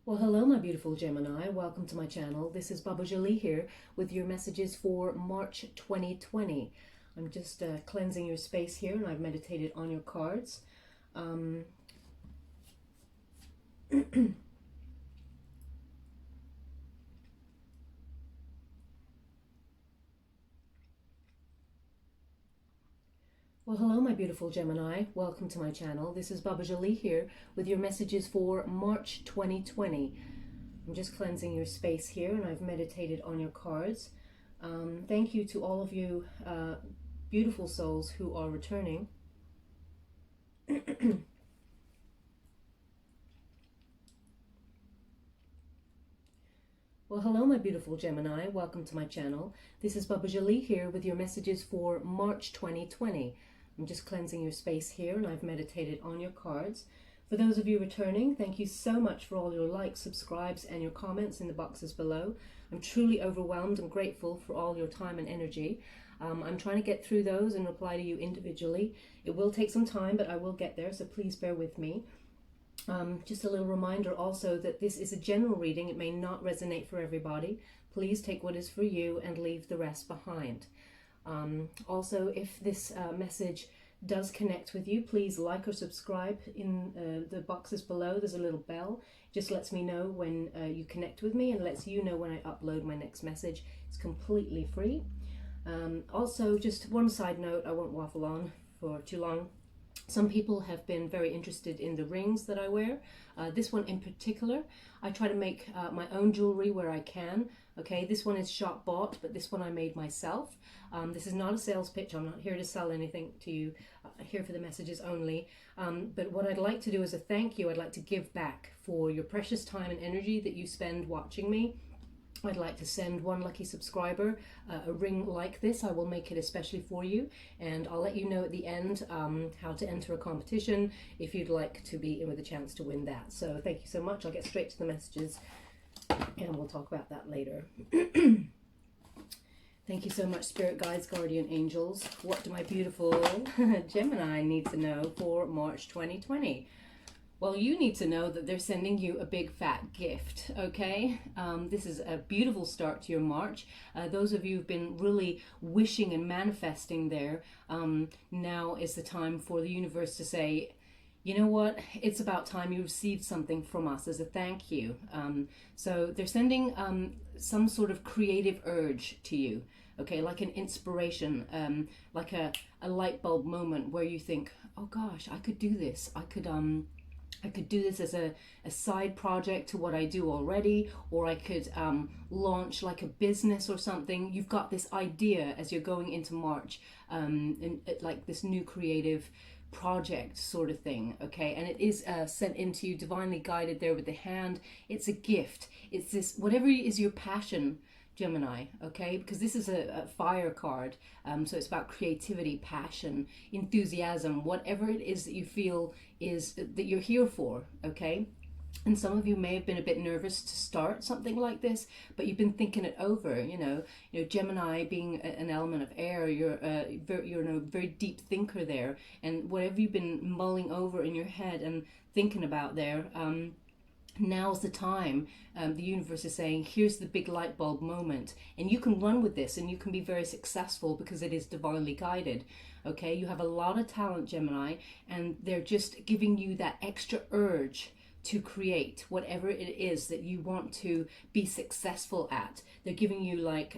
Well, hello, my beautiful Gemini. Welcome to my channel. This is Baba Jolie here with your messages for March 2020. I'm just cleansing your space here, and I've meditated on your cards. Well, hello, my beautiful Gemini. Welcome to my channel. This is Baba Jolie here with your messages for March 2020. I'm just cleansing your space here, and I've meditated on your cards. Thank you to all of you beautiful souls who are returning. Well, hello, my beautiful Gemini. Welcome to my channel. This is Baba Jolie here with your messages for March 2020. I'm just cleansing your space here, and I've meditated on your cards. For those of you returning, thank you so much for all your likes, subscribes, and your comments in the boxes below. I'm truly overwhelmed and grateful for all your time and energy. I'm trying to get through those and reply to you individually. It will take some time, but I will get there, so please bear with me. Just a little reminder also that this is a general reading. It may not resonate for everybody. Please take what is for you and leave the rest behind. Also, if this message does connect with you, please like or subscribe in the boxes below. There's a little bell. It just lets me know when you connect with me and lets you know when I upload my next message. It's completely free. Also, just one side note, I won't waffle on for too long. Some people have been very interested in the rings that I wear. This one in particular, I try to make my own jewelry where I can. Okay, this one is shop bought, but this one I made myself. This is not a sales pitch. I'm not here to sell anything to you. I'm here for the messages only. But what I'd like to do as a thank you, I'd like to give back for your precious time and energy that you spend watching me. I'd like to send one lucky subscriber a ring like this. I will make it especially for you, and I'll let you know at the end how to enter a competition if you'd like to be in with a chance to win that. So thank you so much. I'll get straight to the messages and we'll talk about that later. Thank you so much, Spirit Guides, Guardian Angels. What do my beautiful Gemini need to know for March 2020? Well, you need to know that they're sending you a big fat gift, okay? This is a beautiful start to your March. Those of you who've been really wishing and manifesting there, now is the time for the universe to say, you know what, it's about time you received something from us as a thank you. So they're sending some sort of creative urge to you, okay, like an inspiration, like a light bulb moment where you think, oh gosh, I could do this. I could do this as a side project to what I do already, or I could launch like a business or something. You've got this idea as you're going into March, and like this new creative project sort of thing, okay? And it is sent into you, divinely guided there with the hand. It's a gift. It's this, whatever is your passion, Gemini, okay? Because this is a fire card, so it's about creativity, passion, enthusiasm, whatever it is that you feel is that you're here for, okay? And some of you may have been a bit nervous to start something like this, but you've been thinking it over. You know, Gemini being an element of air, you're a very deep thinker there, and whatever you've been mulling over in your head and thinking about there, now's the time. The universe is saying, here's the big light bulb moment, and you can run with this and you can be very successful because it is divinely guided, okay? You have a lot of talent, Gemini, and they're just giving you that extra urge to create whatever it is that you want to be successful at. They're giving you like,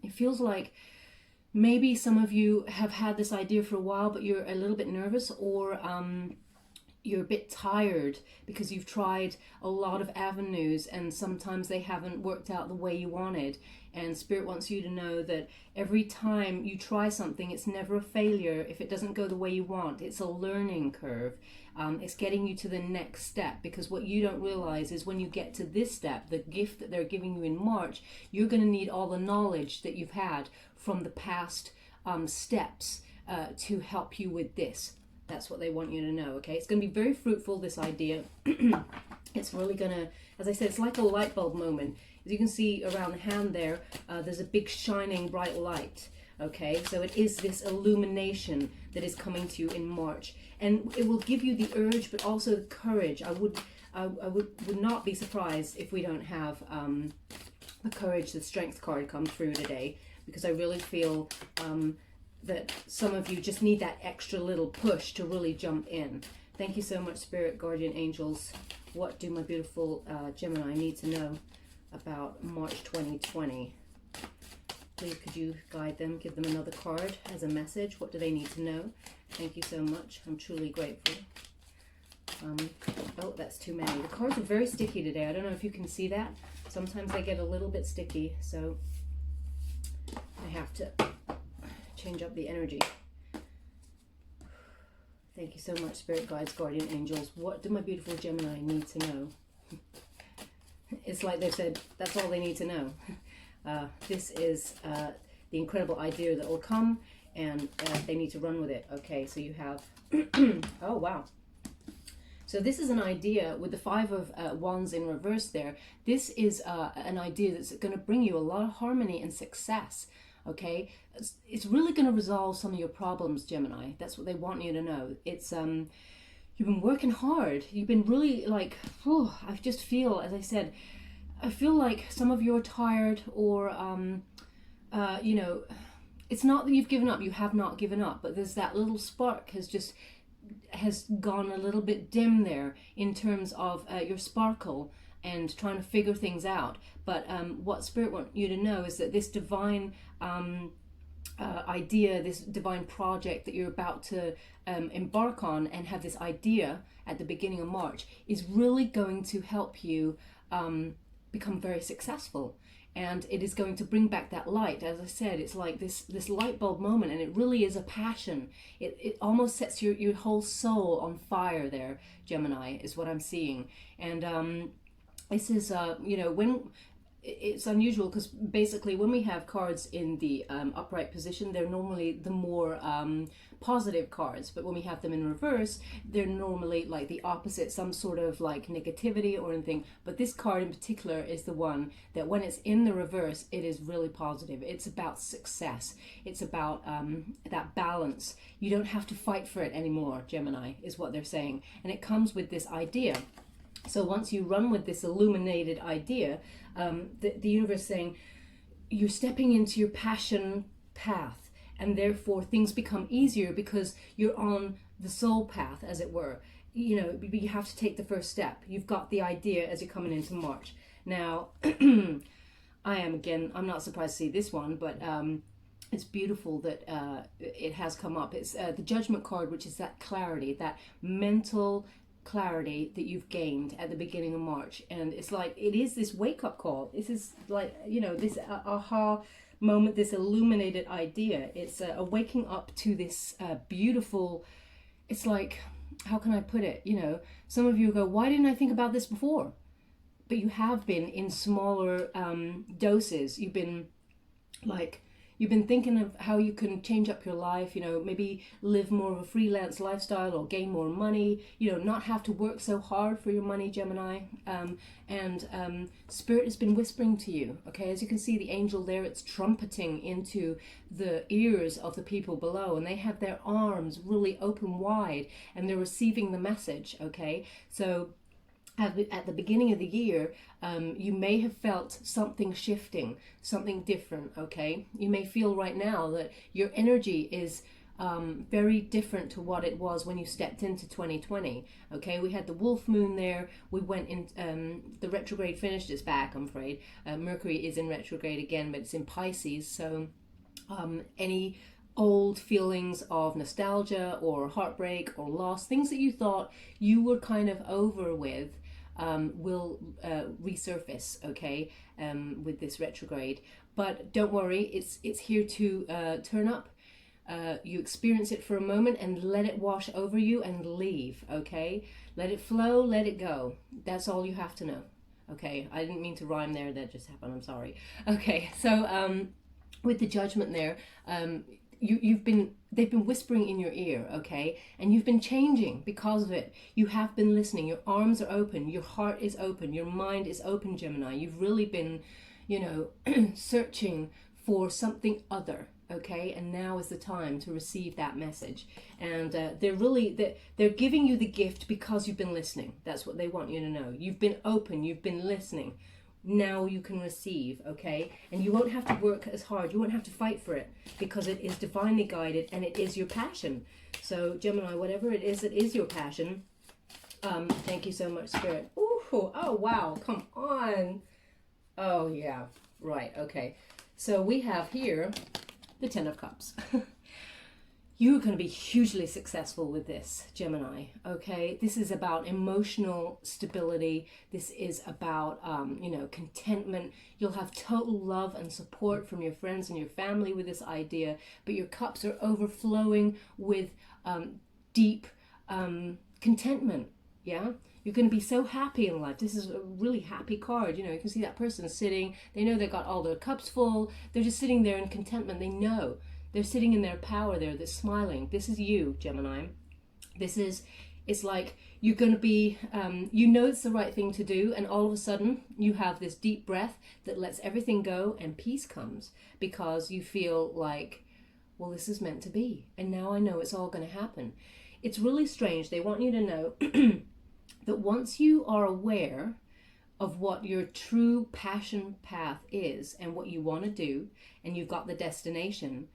it feels like maybe some of you have had this idea for a while, but you're a little bit nervous, or you're a bit tired because you've tried a lot of avenues and sometimes they haven't worked out the way you wanted. And Spirit wants you to know that every time you try something, it's never a failure. If it doesn't go the way you want, it's a learning curve. It's getting you to the next step, because what you don't realize is when you get to this step, the gift that they're giving you in March, you're going to need all the knowledge that you've had from the past steps to help you with this. That's what they want you to know, okay? It's going to be very fruitful, this idea. It's really going to, as I said, it's like a light bulb moment. As you can see around the hand there, there's a big shining bright light, okay? So it is this illumination that is coming to you in March. And it will give you the urge, but also the courage. I would I would not be surprised if we don't have the courage, the strength card come through today, because I really feel that some of you just need that extra little push to really jump in. Thank you so much, Spirit, Guardian Angels. What do my beautiful Gemini need to know about March 2020? Please, could you guide them, give them another card as a message? What do they need to know? Thank you so much. I'm truly grateful. Oh, that's too many. The cards are very sticky today. I don't know if you can see that. Sometimes they get a little bit sticky, so I have to change up the energy. Thank you so much, Spirit Guides, Guardian Angels. What do my beautiful Gemini need to know? It's like they said, that's all they need to know. This is the incredible idea that will come, and they need to run with it. Okay, so you have... oh, wow. So this is an idea with the Five of Wands in reverse there. This is an idea that's going to bring you a lot of harmony and success. Okay, it's really going to resolve some of your problems, Gemini. That's what they want you to know. It's you've been working hard. You've been really like, oh, I just feel, as I said, I feel like some of you are tired, or you know, it's not that you've given up. You have not given up, but there's that little spark has gone a little bit dim there in terms of your sparkle and trying to figure things out. But what Spirit want you to know is that this divine idea, this divine project that you're about to embark on and have this idea at the beginning of March is really going to help you become very successful. And it is going to bring back that light. As I said, it's like this light bulb moment, and it really is a passion. It almost sets your whole soul on fire there, Gemini, is what I'm seeing. And this is, you know, when it's unusual, because basically when we have cards in the upright position, they're normally the more positive cards, but when we have them in reverse, they're normally like the opposite, some sort of like negativity or anything. But this card in particular is the one that when it's in the reverse, it is really positive. It's about success. It's about that balance. You don't have to fight for it anymore, Gemini, is what they're saying. And it comes with this idea. So once you run with this illuminated idea, the universe is saying you're stepping into your passion path, and therefore things become easier because you're on the soul path, as it were. You know, you have to take the first step. You've got the idea as you're coming into March. Now, I'm not surprised to see this one, but it's beautiful that it has come up. It's the Judgment card, which is that clarity, that mental clarity that you've gained at the beginning of March. And it's like, it is this wake-up call. This is like, you know, this aha moment, this illuminated idea. It's a waking up to this beautiful, it's like, how can I put it? You know, some of you go, why didn't I think about this before? But you have been in smaller doses. You've been thinking of how you can change up your life, you know, maybe live more of a freelance lifestyle or gain more money, you know, not have to work so hard for your money, Gemini. And Spirit has been whispering to you, okay? As you can see, the angel there, it's trumpeting into the ears of the people below, and they have their arms really open wide, and they're receiving the message, okay? So at the beginning of the year, you may have felt something shifting, something different, okay? You may feel right now that your energy is very different to what it was when you stepped into 2020, okay? We had the wolf moon there. We went in, the retrograde finished its back, I'm afraid. Mercury is in retrograde again, but it's in Pisces, so any old feelings of nostalgia or heartbreak or loss, things that you thought you were kind of over with, will resurface, okay, with this retrograde. But don't worry, it's here to turn up. You experience it for a moment and let it wash over you and leave, okay? Let it flow, let it go. That's all you have to know, okay? I didn't mean to rhyme there, that just happened, I'm sorry. Okay, so with the Judgment there, they've been whispering in your ear, okay? And you've been changing because of it. You have been listening. Your arms are open. Your heart is open. Your mind is open, Gemini. You've really been, you know, searching for something other, okay? And now is the time to receive that message. And they're giving you the gift because you've been listening. That's what they want you to know. You've been open, you've been listening. Now you can receive, okay? And you won't have to work as hard. You won't have to fight for it, because it is divinely guided and it is your passion. So Gemini, whatever it is your passion. Thank you so much, Spirit. Ooh, oh wow, come on. Oh yeah, right, okay. So we have here the Ten of Cups. You're going to be hugely successful with this, Gemini, okay? This is about emotional stability. This is about, contentment. You'll have total love and support from your friends and your family with this idea, but your cups are overflowing with deep contentment, yeah? You're going to be so happy in life. This is a really happy card. You can see that person sitting. They know they got all their cups full. They're just sitting there in contentment. They know. They're sitting in their power there. They're smiling. This is you, Gemini. It's like you're going to be, it's the right thing to do. And all of a sudden you have this deep breath that lets everything go and peace comes, because you feel like, well, this is meant to be. And now I know it's all going to happen. It's really strange. They want you to know that once you are aware of what your true passion path is and what you want to do, and you've got the destination,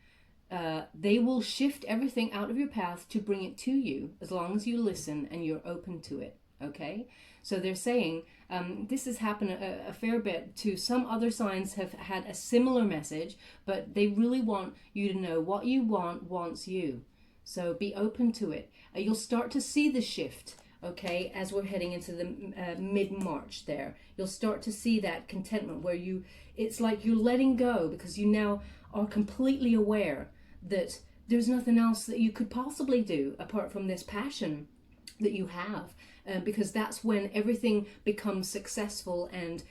they will shift everything out of your path to bring it to you, as long as you listen and you're open to it, okay? So they're saying, this has happened a fair bit to some other signs, have had a similar message, but they really want you to know what you want wants you. So be open to it. You'll start to see the shift, okay, as we're heading into the mid-March there. You'll start to see that contentment where it's like you're letting go, because you now are completely aware that there's nothing else that you could possibly do apart from this passion that you have, because that's when everything becomes successful and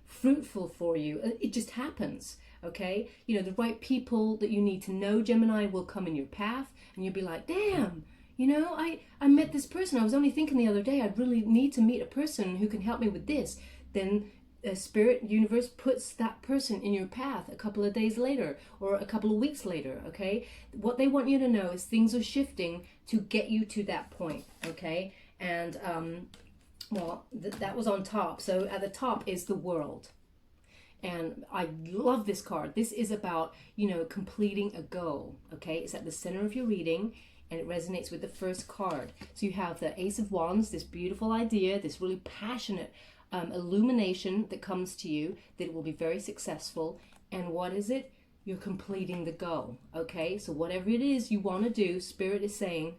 fruitful for you. It just happens, okay? The right people that you need to know, Gemini, will come in your path, and you'll be like, damn, I met this person. I was only thinking the other day, I'd really need to meet a person who can help me with this. Then Spirit, universe puts that person in your path a couple of days later or a couple of weeks later, okay? What they want you to know is things are shifting to get you to that point, okay? And, that was on top. So at the top is the World. And I love this card. This is about, completing a goal, okay? It's at the center of your reading, and it resonates with the first card. So you have the Ace of Wands, this beautiful idea, this really passionate illumination that comes to you, that it will be very successful. And what is it? You're completing the goal, okay? So whatever it is you want to do, Spirit is saying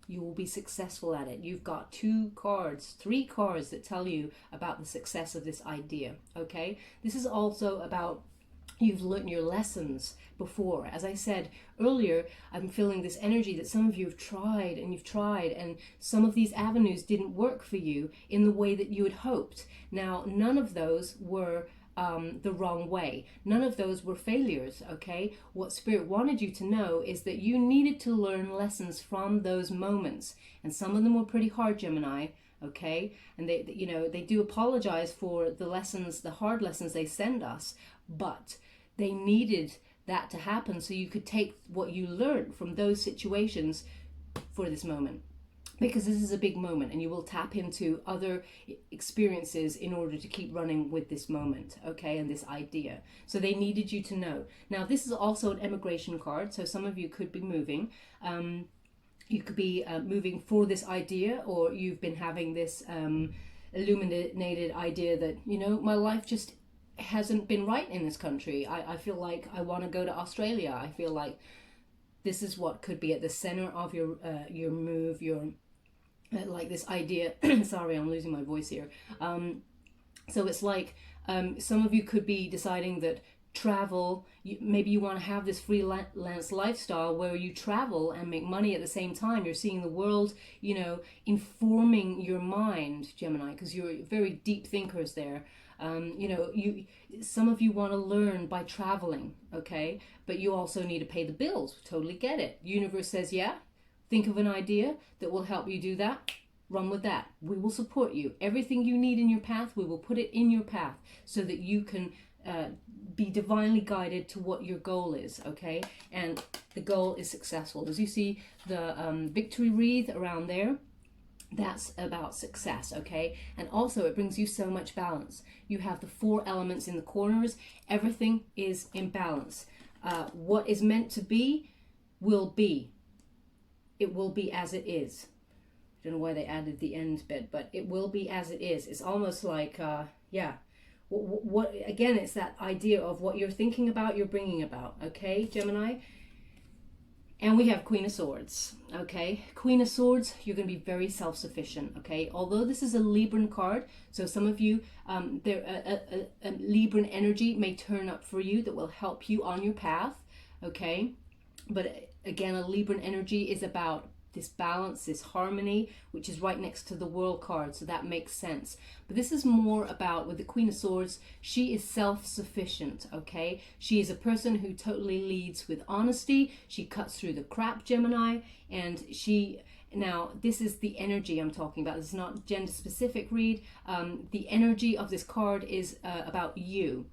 you will be successful at it. You've got 3 cards that tell you about the success of this idea, okay? This is also about you've learned your lessons before. As I said earlier, I'm feeling this energy that some of you have tried, and some of these avenues didn't work for you in the way that you had hoped. Now, none of those were the wrong way. None of those were failures, okay? What Spirit wanted you to know is that you needed to learn lessons from those moments. And some of them were pretty hard, Gemini, okay? And they do apologize for the lessons, the hard lessons they send us, but they needed that to happen so you could take what you learned from those situations for this moment, because this is a big moment, and you will tap into other experiences in order to keep running with this moment, okay, and this idea. So they needed you to know. Now, this is also an immigration card, so some of you could be moving. You could be moving for this idea, or you've been having this illuminated idea that, my life just hasn't been right in this country. I feel like I want to go to Australia. I feel like this is what could be at the center of your move, your like this idea. Sorry, I'm losing my voice here. So it's like some of you could be deciding that travel, maybe you want to have this freelance lifestyle where you travel and make money at the same time. You're seeing the world, informing your mind, Gemini, because you're very deep thinkers there. Some of you want to learn by traveling, okay? But you also need to pay the bills. Totally get it. Universe says, yeah, think of an idea that will help you do that. Run with that. We will support you. Everything you need in your path, we will put it in your path so that you can be divinely guided to what your goal is, okay? And the goal is successful. As you see the victory wreath around there, that's about success, okay? And also it brings you so much balance. You have the 4 elements in the corners. Everything is in balance. What is meant to be will be. It will be as it is. I don't know why they added the end bit, but it will be as it is. It's almost like, yeah. What again, it's that idea of what you're thinking about, you're bringing about, okay, Gemini? And we have Queen of Swords, okay? Queen of Swords, you're going to be very self-sufficient, okay? Although this is a Libran card, so some of you, a Libran energy may turn up for you that will help you on your path, okay? But again, a Libran energy is about this balance, this harmony, which is right next to the World card, so that makes sense. But this is more about, with the Queen of Swords, she is self-sufficient, okay? She is a person who totally leads with honesty. She cuts through the crap, Gemini, and she... Now, this is the energy I'm talking about. This is not gender-specific read. The energy of this card is about you.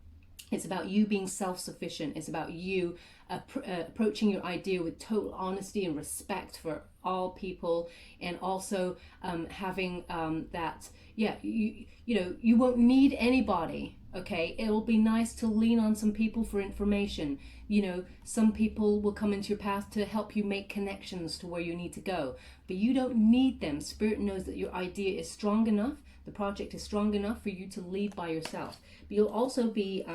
It's about you being self-sufficient. It's about you approaching your idea with total honesty and respect for all people, and also having that, yeah, you know, you won't need anybody, okay? It'll be nice to lean on some people for information. You know, some people will come into your path to help you make connections to where you need to go, but you don't need them. Spirit knows that your idea is strong enough, the project is strong enough for you to lead by yourself. But you'll also be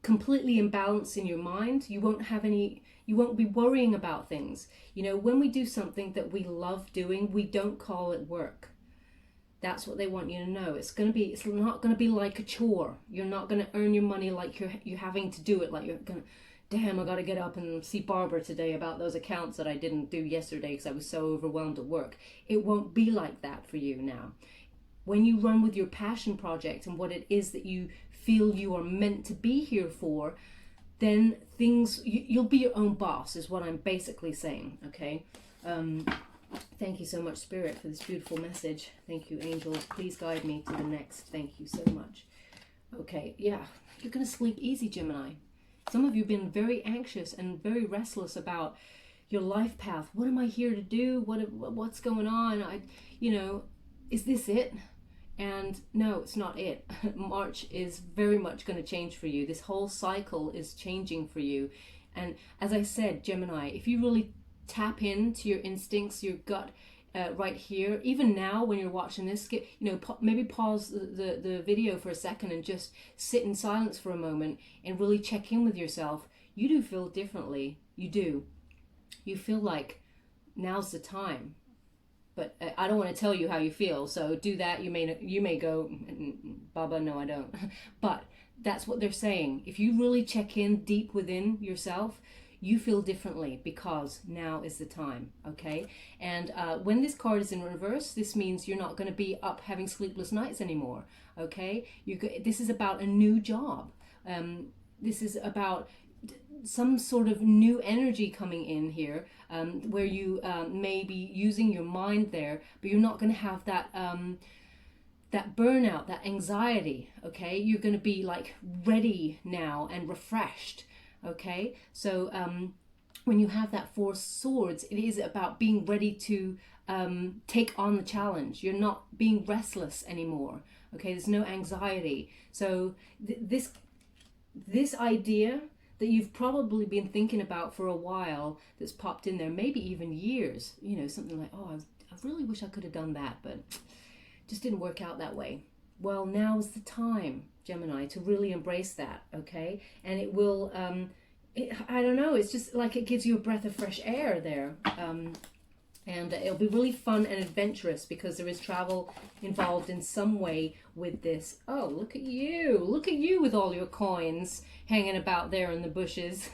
completely imbalanced in your mind. You won't be worrying about things. You know, when we do something that we love doing, we don't call it work. That's what they want you to know. It's not going to be like a chore. You're not going to earn your money like you're having to do it. Like you're going to, damn, I got to get up and see Barbara today about those accounts that I didn't do yesterday because I was so overwhelmed at work. It won't be like that for you now. When you run with your passion project and what it is that you feel you are meant to be here for, then you'll be your own boss, is what I'm basically saying, okay? Thank you so much, Spirit, for this beautiful message. Thank you, angels. Please guide me to the next. Thank you so much. Okay, yeah, you're going to sleep easy, Gemini. Some of you have been very anxious and very restless about your life path. What am I here to do? What's going on? Is this it? And no, it's not it. March is very much going to change for you. This whole cycle is changing for you. And as I said, Gemini, if you really tap into your instincts, your gut, right here, even now when you're watching this, maybe pause the video for a second and just sit in silence for a moment and really check in with yourself. You do feel differently. You do. You feel like now's the time. But I don't want to tell you how you feel, so do that. You may go, Baba, no, I don't. But that's what they're saying. If you really check in deep within yourself, you feel differently because now is the time, okay? And when this card is in reverse, this means you're not going to be up having sleepless nights anymore, okay? This is about a new job. This is about some sort of new energy coming in here, where you may be using your mind there, but you're not going to have that that burnout, that anxiety, okay? You're going to be like ready now and refreshed, okay? So when you have that 4 swords, it is about being ready to take on the challenge. You're not being restless anymore, okay? There's no anxiety. So this idea that you've probably been thinking about for a while, that's popped in there, maybe even years, something like, oh, I really wish I could have done that, but just didn't work out that way. Well, now is the time, Gemini, to really embrace that, okay? And it will, I don't know, it's just like it gives you a breath of fresh air there. And it'll be really fun and adventurous because there is travel involved in some way with this. Oh, look at you with all your coins hanging about there in the bushes.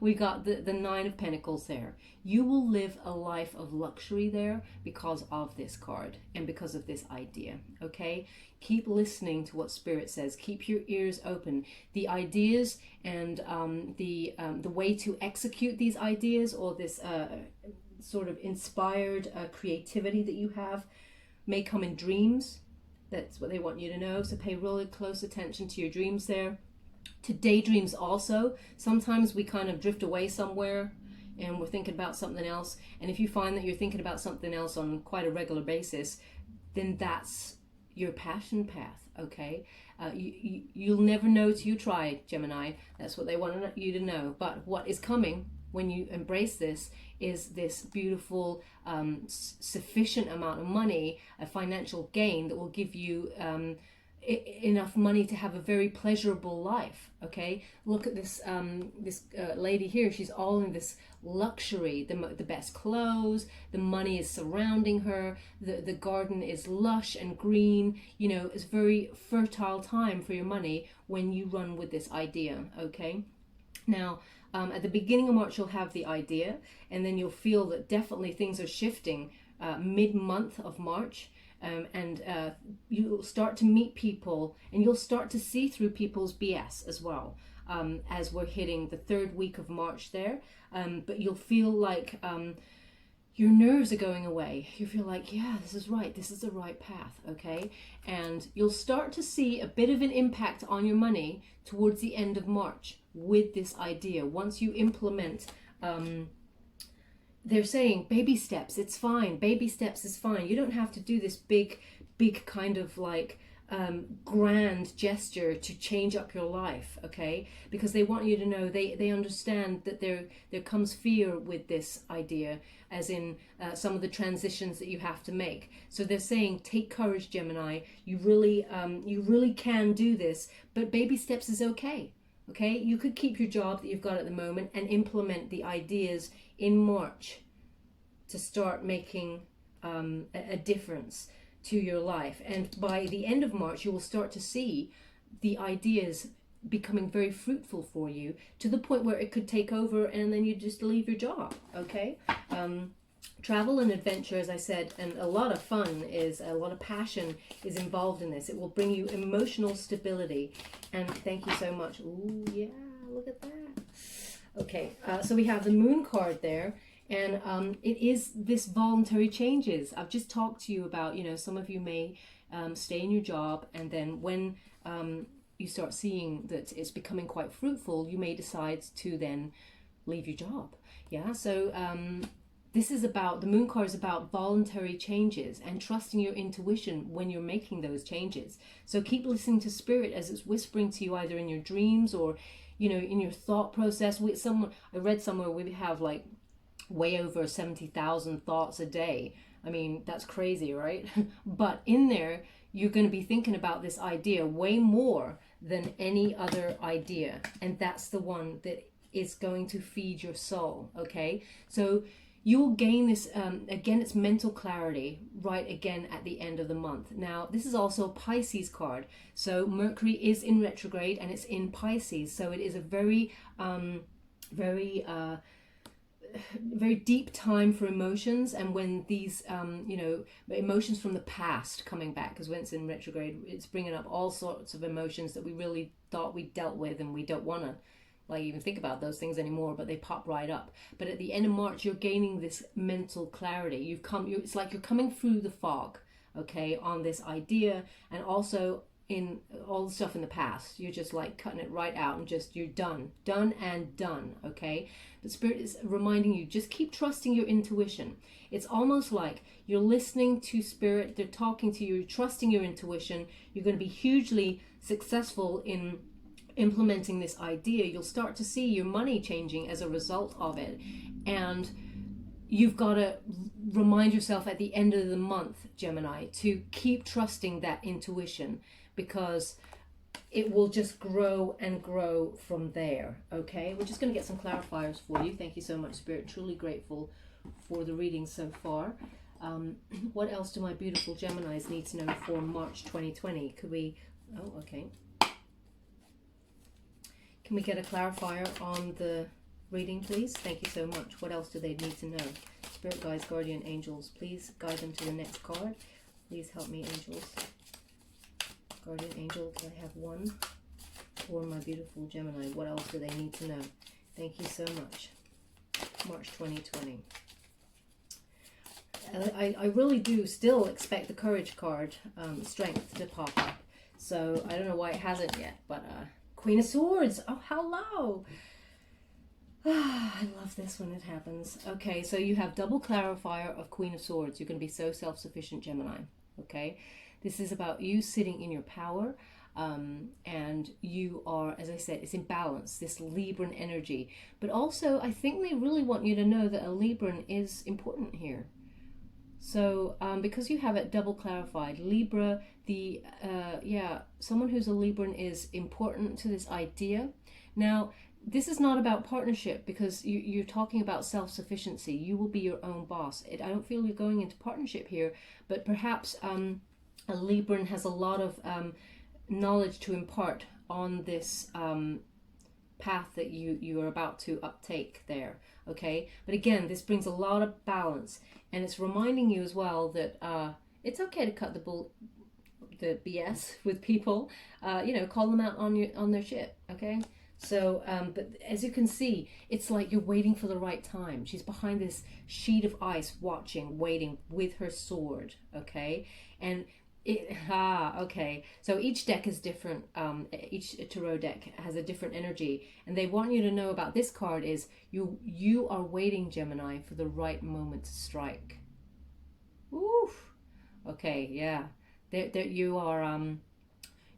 We got the 9 of Pentacles there. You will live a life of luxury there because of this card and because of this idea, okay? Keep listening to what Spirit says. Keep your ears open. The ideas and the way to execute these ideas, or this sort of inspired creativity that you have, may come in dreams, That's what they want you to know. So pay really close attention to your dreams there. To daydreams also. Sometimes we kind of drift away somewhere and we're thinking about something else. And if you find that you're thinking about something else on quite a regular basis, then that's your passion path, okay? You'll never know till you try, Gemini. That's what they want you to know. But what is coming when you embrace this is this beautiful, sufficient amount of money, a financial gain that will give you enough money to have a very pleasurable life. Okay, look at this lady here. She's all in this luxury, the best clothes, the money is surrounding her, the garden is lush and green. You know, it's very fertile time for your money when you run with this idea. Okay, now at the beginning of March you'll have the idea, and then you'll feel that definitely things are shifting mid-month of March. And you'll start to meet people, and you'll start to see through people's BS as well, as we're hitting the 3rd week of March there. But you'll feel like your nerves are going away. You feel like, yeah, this is right, this is the right path, okay? And you'll start to see a bit of an impact on your money towards the end of March with this idea. Once you implement they're saying baby steps, it's fine. Baby steps is fine. You don't have to do this big kind of like grand gesture to change up your life, okay? Because they want you to know, they understand that there comes fear with this idea, as in some of the transitions that you have to make. So they're saying, take courage, Gemini. You really can do this, but baby steps is okay. Okay, you could keep your job that you've got at the moment and implement the ideas in March to start making a difference to your life. And by the end of March, you will start to see the ideas becoming very fruitful for you, to the point where it could take over and then you just leave your job, okay? Travel and adventure, as I said, and a lot of fun, is a lot of passion is involved in this. It will bring you emotional stability. And thank you so much. Ooh, yeah, look at that. Okay, so we have the Moon card there, and it is this voluntary changes. I've just talked to you about, you know, some of you may stay in your job, and then when you start seeing that it's becoming quite fruitful, you may decide to then leave your job. Yeah, so this is about, the Moon card is about voluntary changes and trusting your intuition when you're making those changes. So keep listening to Spirit as it's whispering to you, either in your dreams or, you know, in your thought process. I read somewhere we have like way over 70,000 thoughts a day. I mean, that's crazy, right? But in there, you're going to be thinking about this idea way more than any other idea. And that's the one that is going to feed your soul, okay? So you'll gain this, again, it's mental clarity, right, again, at the end of the month. Now, this is also a Pisces card. So Mercury is in retrograde and it's in Pisces. So it is a very, very deep time for emotions. And when these, you know, emotions from the past coming back, because when it's in retrograde, it's bringing up all sorts of emotions that we really thought we dealt with, and we don't want to like even think about those things anymore, but they pop right up. But at the end of March, you're gaining this mental clarity. It's like you're coming through the fog, okay, on this idea, and also in all the stuff in the past. You're just like cutting it right out and just, you're done and done, okay? But Spirit is reminding you, just keep trusting your intuition. It's almost like you're listening to Spirit, they're talking to you, you're trusting your intuition. You're going to be hugely successful in implementing this idea. You'll start to see your money changing as a result of it, and you've got to remind yourself at the end of the month, Gemini, to keep trusting that intuition, because it will just grow and grow from there. Okay, we're just going to get some clarifiers for you. Thank you so much, Spirit. Truly grateful for the reading so far. What else do my beautiful Geminis need to know for March 2020? Could we, oh, okay, can we get a clarifier on the reading, please? Thank you so much. What else do they need to know? Spirit guides, guardian angels, please guide them to the next card. Please help me, angels. Guardian angel, can I have one for my beautiful Gemini? What else do they need to know? Thank you so much. March 2020. I really do still expect the Courage card, Strength, to pop up. So I don't know why it hasn't yet, but Queen of Swords. Oh, hello. I love this when it happens. Okay, so you have double clarifier of Queen of Swords. You're going to be so self-sufficient, Gemini. Okay, this is about you sitting in your power, and you are, as I said, it's in balance, this Libran energy. But also, I think they really want you to know that a Libran is important here. So because you have it double clarified, Libra, someone who's a Libran is important to this idea. Now, this is not about partnership, because you're talking about self-sufficiency. You will be your own boss. I don't feel you're going into partnership here, but perhaps a Libran has a lot of knowledge to impart on this path that you are about to uptake there. Okay, but again, this brings a lot of balance, and it's reminding you as well that it's okay to cut the BS with people. Call them out on their shit. Okay. So, but as you can see, it's like you're waiting for the right time. She's behind this sheet of ice, watching, waiting with her sword, okay? And okay. So each deck is different. Each tarot deck has a different energy. And they want you to know about this card is you are waiting, Gemini, for the right moment to strike. Oof. Okay, yeah. There you are...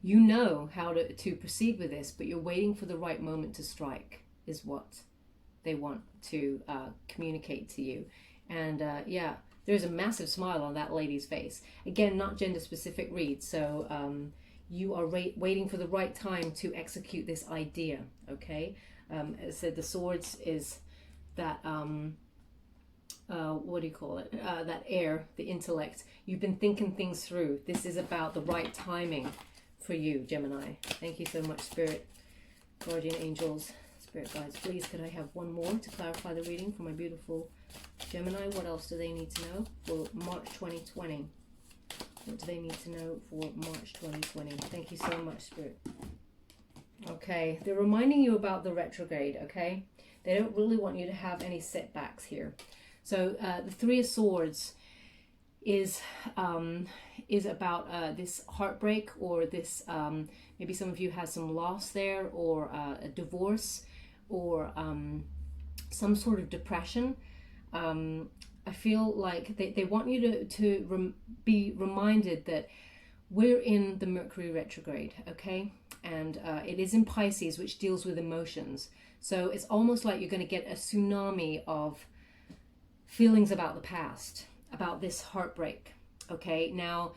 you know how to proceed with this, but you're waiting for the right moment to strike is what they want to communicate to you. And there's a massive smile on that lady's face. Again, not gender specific read, so you are waiting for the right time to execute this idea, okay? As I said, the swords is that, what do you call it? That air, the intellect. You've been thinking things through. This is about the right timing for you, Gemini. Thank you so much, Spirit, Guardian Angels, Spirit Guides. Please, could I have one more to clarify the reading for my beautiful Gemini? What else do they need to know for March 2020? What do they need to know for March 2020? Thank you so much, Spirit. Okay, they're reminding you about the retrograde, okay? They don't really want you to have any setbacks here. So the Three of Swords is about this heartbreak, or this maybe some of you have some loss there, or a divorce, or some sort of depression. I feel like they want you to be reminded that we're in the Mercury retrograde, okay? And it is in Pisces, which deals with emotions. So it's almost like you're going to get a tsunami of feelings about the past, about this heartbreak, okay? Now,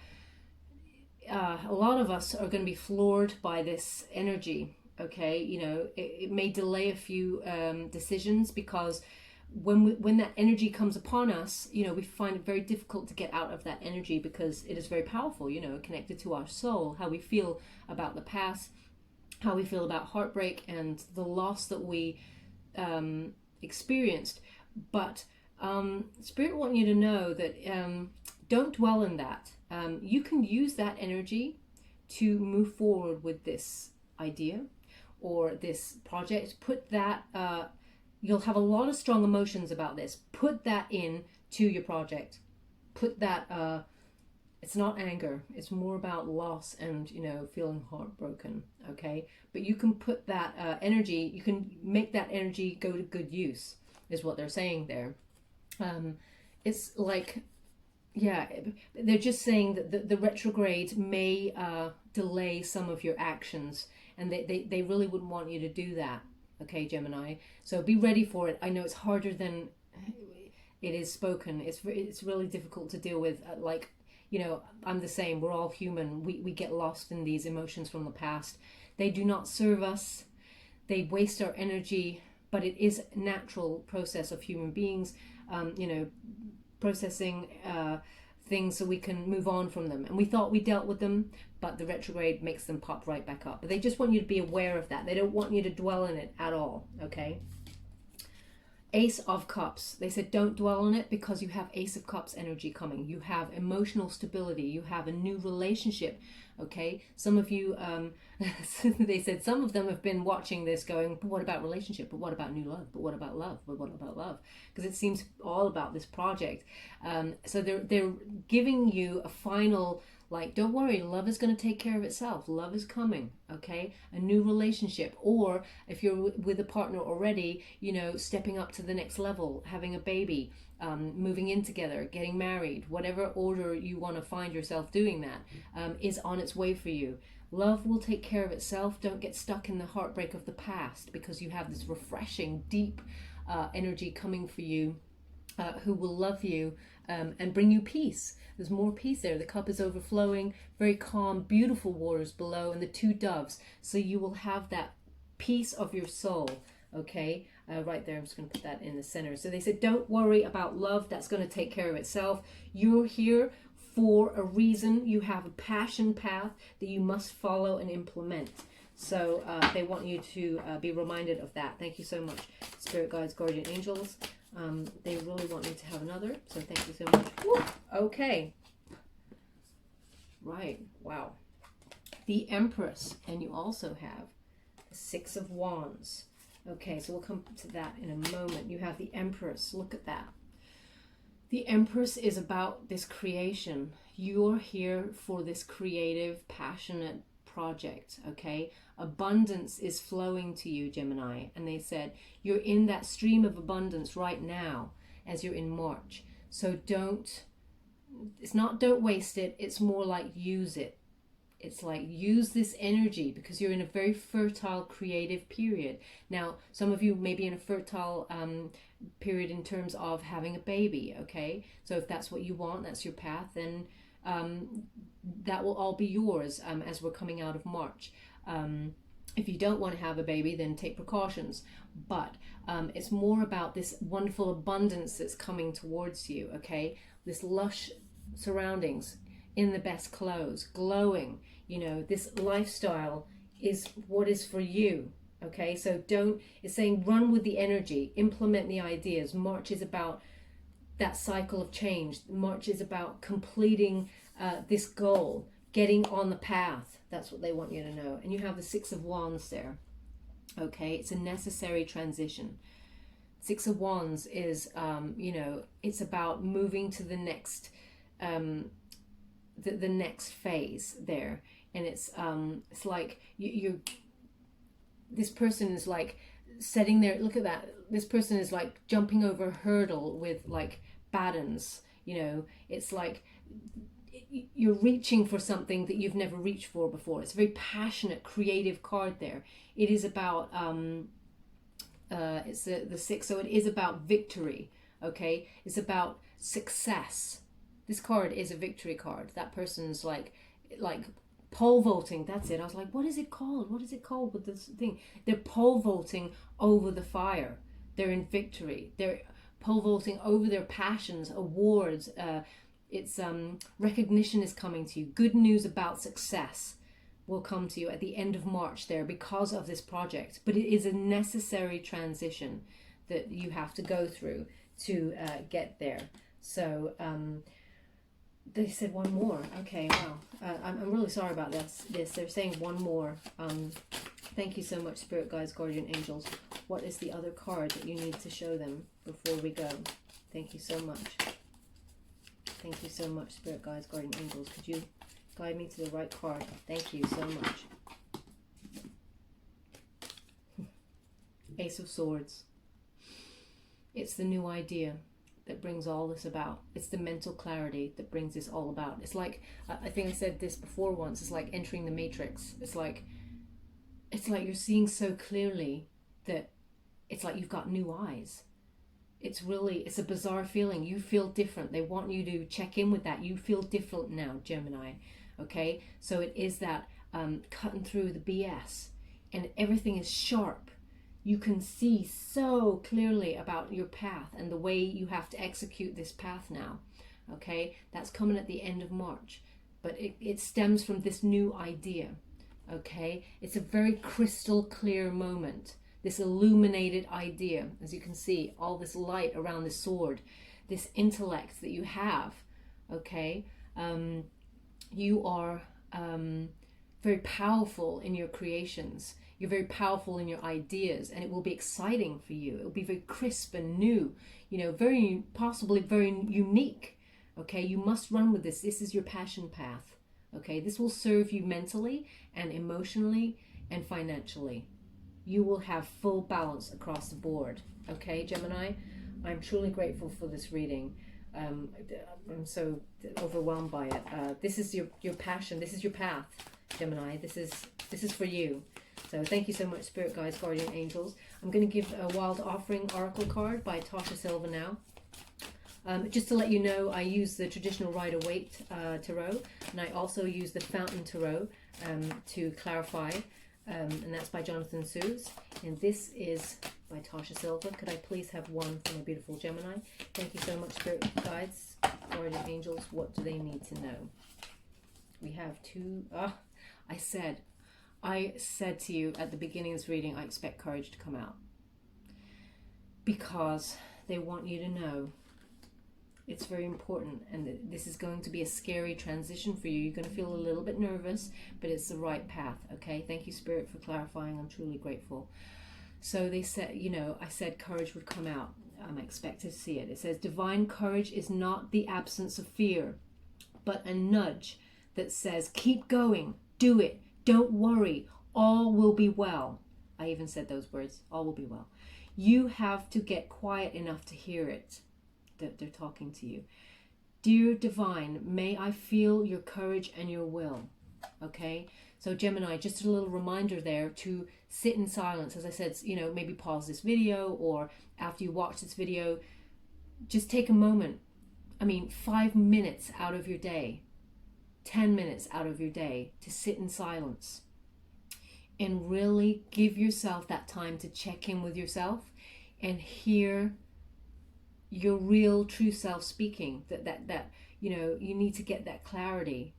a lot of us are going to be floored by this energy, okay? You know, it may delay a few decisions, because when that energy comes upon us, you know, we find it very difficult to get out of that energy, because it is very powerful, you know, connected to our soul, how we feel about the past, how we feel about heartbreak and the loss that we experienced. But Spirit want you to know that don't dwell in that. You can use that energy to move forward with this idea or this project. Put that, you'll have a lot of strong emotions about this. Put that in to your project. Put that, it's not anger. It's more about loss and, you know, feeling heartbroken, okay? But you can put that energy, you can make that energy go to good use, is what they're saying there. It's like, yeah, they're just saying that the retrograde may delay some of your actions, and they really wouldn't want you to do that, okay, Gemini? So be ready for it. I know it's harder than it is spoken. It's really difficult to deal with. Like, you know, I'm the same. We're all human. We get lost in these emotions from the past. They do not serve us. They waste our energy, but it is a natural process of human beings, you know, processing things so we can move on from them. And we thought we dealt with them, but the retrograde makes them pop right back up. But they just want you to be aware of that. They don't want you to dwell in it at all, okay? Ace of Cups. They said don't dwell on it because you have Ace of Cups energy coming. You have emotional stability. You have a new relationship. Okay, some of you, they said some of them have been watching this going, but what about relationship? But what about new love? But what about love? But what about love? Because it seems all about this project. So they're giving you a final, like, don't worry, love is going to take care of itself. Love is coming, okay? A new relationship. Or if you're with a partner already, you know, stepping up to the next level, having a baby, moving in together, getting married, whatever order you want to find yourself doing that, is on its way for you. Love will take care of itself. Don't get stuck in the heartbreak of the past, because you have this refreshing, deep energy coming for you, who will love you and bring you peace. There's more peace there. The cup is overflowing, very calm, beautiful waters below, and the two doves. So you will have that peace of your soul, okay? Right there, I'm just going to put that in the center. So they said, don't worry about love. That's going to take care of itself. You're here for a reason. You have a passion path that you must follow and implement. So they want you to be reminded of that. Thank you so much, Spirit Guides, Guardian Angels. They really want me to have another, so thank you so much. Woo! Okay. Right. Wow. The Empress, and you also have the Six of Wands. Okay, so we'll come to that in a moment. You have the Empress. Look at that. The Empress is about this creation. You're here for this creative, passionate project, okay? Abundance is flowing to you, Gemini. And they said, you're in that stream of abundance right now as you're in March. So don't waste it. It's more like use it. It's like use this energy because you're in a very fertile, creative period. Now, some of you may be in a fertile period in terms of having a baby, okay? So if that's what you want, that's your path, then that will all be yours as we're coming out of March. If you don't want to have a baby, then take precautions. But it's more about this wonderful abundance that's coming towards you, okay? This lush surroundings, in the best clothes, glowing, you know, this lifestyle is what is for you, okay? So it's saying run with the energy, implement the ideas. March is about that cycle of change. March is about completing this goal, getting on the path. That's what they want you to know. And you have the Six of Wands there, okay? It's a necessary transition. Six of Wands is, you know, it's about moving to the next the next phase there. And it's like you're this person is like sitting there. Look at that. This person is like jumping over a hurdle with like batons, you know. It's like you're reaching for something that you've never reached for before. It's a very passionate, creative card there. It is about it's the six, so it is about victory, okay? It's about success. This card is a victory card. That person's like pole vaulting. That's it. I was like, what is it called? What is it called with this thing? They're pole vaulting over the fire. They're in victory. They're pole vaulting over their passions, awards. It's recognition is coming to you. Good news about success will come to you at the end of March there because of this project. But it is a necessary transition that you have to go through to get there. So they said one more. Okay, wow. I'm really sorry about this. They're saying one more. Thank you so much, Spirit Guides, Guardian Angels. What is the other card that you need to show them before we go? Thank you so much. Thank you so much, Spirit Guides, Guardian Angels. Could you guide me to the right card? Thank you so much. Ace of Swords. It's the new idea that brings all this about. It's the mental clarity that brings this all about. It's like, I think I said this before once, it's like entering the matrix. It's like you're seeing so clearly that it's like you've got new eyes. It's a bizarre feeling. You feel different. They want you to check in with that. You feel different now, Gemini. Okay? So it is that cutting through the BS and everything is sharp. You can see so clearly about your path and the way you have to execute this path now. Okay? That's coming at the end of March. But it stems from this new idea. Okay? It's a very crystal clear moment this illuminated idea. As you can see, all this light around this sword, this intellect that you have, okay? You are very powerful in your creations. You're very powerful in your ideas, and it will be exciting for you. It will be very crisp and new, you know, very, possibly very unique, okay? You must run with this. This is your passion path, okay? This will serve you mentally and emotionally and financially. You will have full balance across the board, okay, Gemini? I'm truly grateful for this reading. I'm so overwhelmed by it. This is your passion. This is your path, Gemini. This is for you. So thank you so much, Spirit Guides, Guardian Angels. I'm going to give a Wild Offering Oracle card by Tasha Silva now. Just to let you know, I use the traditional Rider-Waite Tarot, and I also use the Fountain Tarot to clarify, and that's by Jonathan Sues. And this is by Tasha Silva. Could I please have one for my beautiful Gemini? Thank you so much, Spirit Guides, Guardian Angels. What do they need to know? We have two. I said to you at the beginning of this reading, I expect courage to come out. Because they want you to know it's very important, and this is going to be a scary transition for you. You're going to feel a little bit nervous, but it's the right path, okay? Thank you, Spirit, for clarifying. I'm truly grateful. So they said, you know, I said courage would come out. I expect to see it. It says, divine courage is not the absence of fear, but a nudge that says, keep going, do it, don't worry, all will be well. I even said those words, all will be well. You have to get quiet enough to hear it. They're talking to you. Dear Divine, may I feel your courage and your will. Okay, so Gemini, just a little reminder there to sit in silence. As I said, you know, maybe pause this video, or after you watch this video, just take a moment. I mean, 5 minutes out of your day, 10 minutes out of your day to sit in silence and really give yourself that time to check in with yourself and hear your real true self speaking. That you know, you need to get that clarity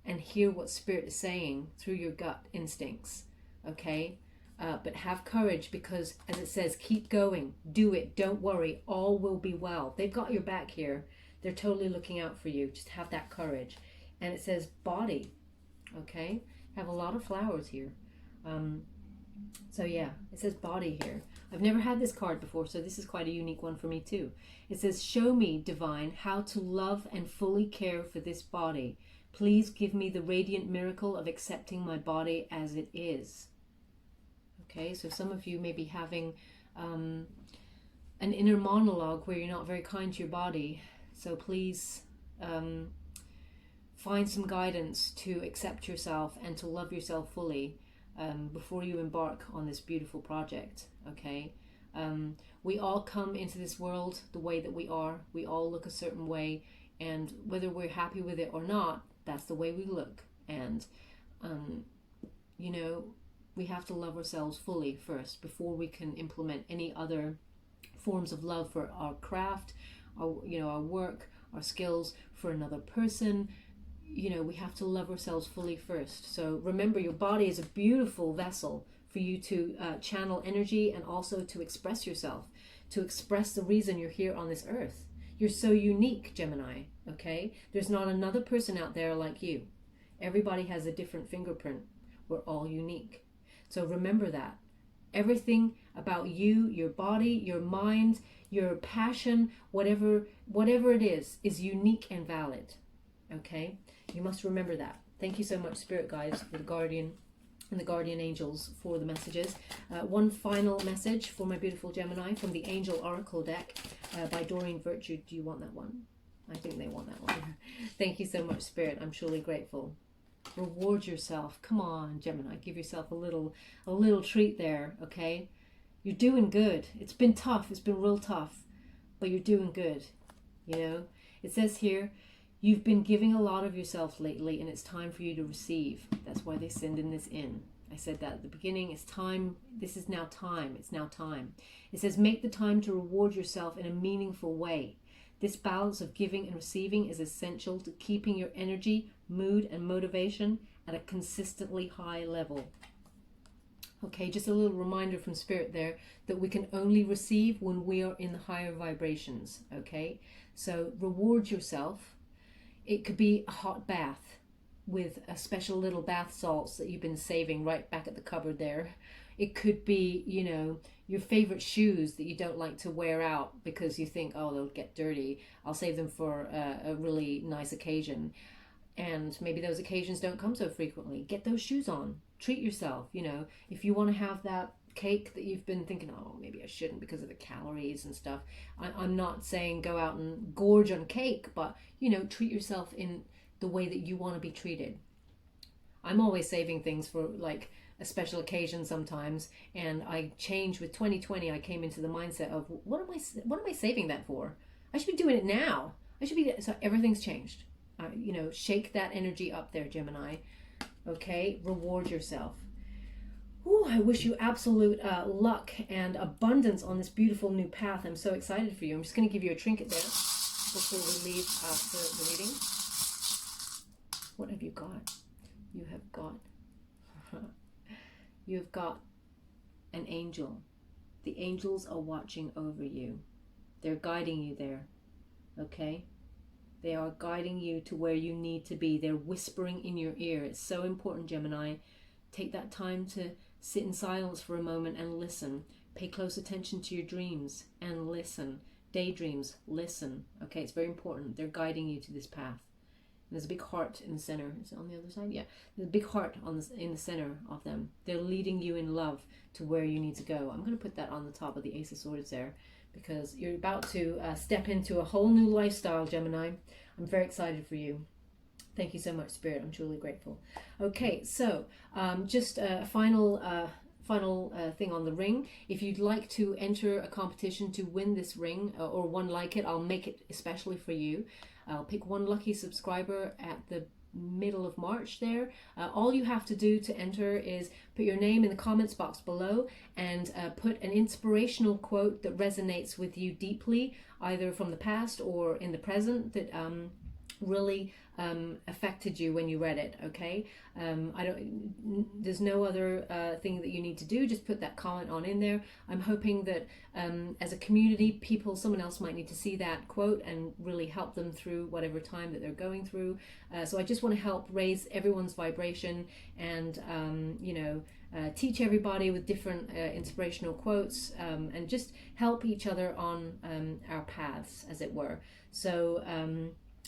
and hear what Spirit is saying through your gut instincts, okay? But have courage, because as it says, keep going, do it, don't worry, all will be well. They've got your back here. They're totally looking out for you. Just have that courage. And it says body, okay? Have a lot of flowers here. So yeah, it says body here. I've never had this card before, so this is quite a unique one for me too. It says, show me, Divine, how to love and fully care for this body. Please give me the radiant miracle of accepting my body as it is. Okay, so some of you may be having an inner monologue where you're not very kind to your body. So please find some guidance to accept yourself and to love yourself fully before you embark on this beautiful project, okay? We all come into this world the way that we are. We all look a certain way, and whether we're happy with it or not, that's the way we look. And, you know, we have to love ourselves fully first before we can implement any other forms of love for our craft, our, you know, our work, our skills, for another person. You know, we have to love ourselves fully first. So remember, your body is a beautiful vessel for you to channel energy, and also to express yourself, to express the reason you're here on this earth. You're so unique, Gemini, okay? There's not another person out there like you. Everybody has a different fingerprint. We're all unique. So remember that. Everything about you, your body, your mind, your passion, whatever it is unique and valid, okay? You must remember that. Thank you so much, Spirit Guides, for the Guardian and the Guardian Angels, for the messages. One final message for my beautiful Gemini from the Angel Oracle deck by Doreen Virtue. Do you want that one? I think they want that one. Thank you so much, Spirit. I'm truly grateful. Reward yourself. Come on, Gemini. Give yourself a little treat there, okay? You're doing good. It's been tough. It's been real tough. But you're doing good, you know? It says here, you've been giving a lot of yourself lately, and it's time for you to receive. That's why they send in this in. I said that at the beginning. It's time. This is now time. It's now time. It says, make the time to reward yourself in a meaningful way. This balance of giving and receiving is essential to keeping your energy, mood, and motivation at a consistently high level. Okay, just a little reminder from Spirit there that we can only receive when we are in the higher vibrations. Okay, so reward yourself. It could be a hot bath with a special little bath salts that you've been saving right back at the cupboard there. It could be, you know, your favorite shoes that you don't like to wear out because you think, oh, they'll get dirty. I'll save them for a really nice occasion. And maybe those occasions don't come so frequently. Get those shoes on. Treat yourself. You know, if you want to have that cake that you've been thinking, oh, maybe I shouldn't because of the calories and stuff. I'm not saying go out and gorge on cake, but, you know, treat yourself in the way that you want to be treated. I'm always saving things for like a special occasion sometimes, and I changed with 2020. I came into the mindset of what am I saving that for? I should be doing it now. I should be, so everything's changed. You know, shake that energy up there, Gemini. Okay, reward yourself. Ooh, I wish you absolute luck and abundance on this beautiful new path. I'm so excited for you. I'm just going to give you a trinket there before we leave the reading. What have you got? You have got you've got an angel. The angels are watching over you. They're guiding you there. Okay? They are guiding you to where you need to be. They're whispering in your ear. It's so important, Gemini. Take that time to sit in silence for a moment and listen. Pay close attention to your dreams and listen. Daydreams, listen. Okay, it's very important. They're guiding you to this path. And there's a big heart in the center. Is it on the other side? Yeah. There's a big heart in the center of them. They're leading you in love to where you need to go. I'm going to put that on the top of the Ace of Swords there, because you're about to step into a whole new lifestyle, Gemini. I'm very excited for you. Thank you so much, Spirit. I'm truly grateful. Okay, so just a final thing on the ring. If you'd like to enter a competition to win this ring or one like it, I'll make it especially for you. I'll pick one lucky subscriber at the middle of March there. All you have to do to enter is put your name in the comments box below and put an inspirational quote that resonates with you deeply, either from the past or in the present, that really affected you when you read it. Okay, there's no other thing that you need to do. Just put that comment on in there. I'm hoping that as a community, someone else might need to see that quote and really help them through whatever time that they're going through. So I just want to help raise everyone's vibration and teach everybody with different inspirational quotes, and just help each other on our paths, as it were. So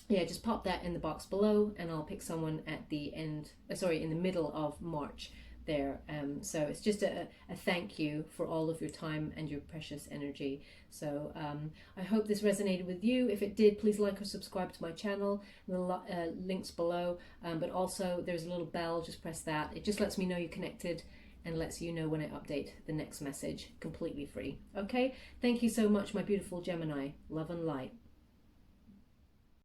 yeah, just pop that in the box below and I'll pick someone at the end, in the middle of March there. So it's just a thank you for all of your time and your precious energy. So I hope this resonated with you. If it did, please like or subscribe to my channel. The links below, but also there's a little bell, just press that. It just lets me know you're connected and lets you know when I update the next message, completely free. Okay, thank you so much, my beautiful Gemini. Love and light.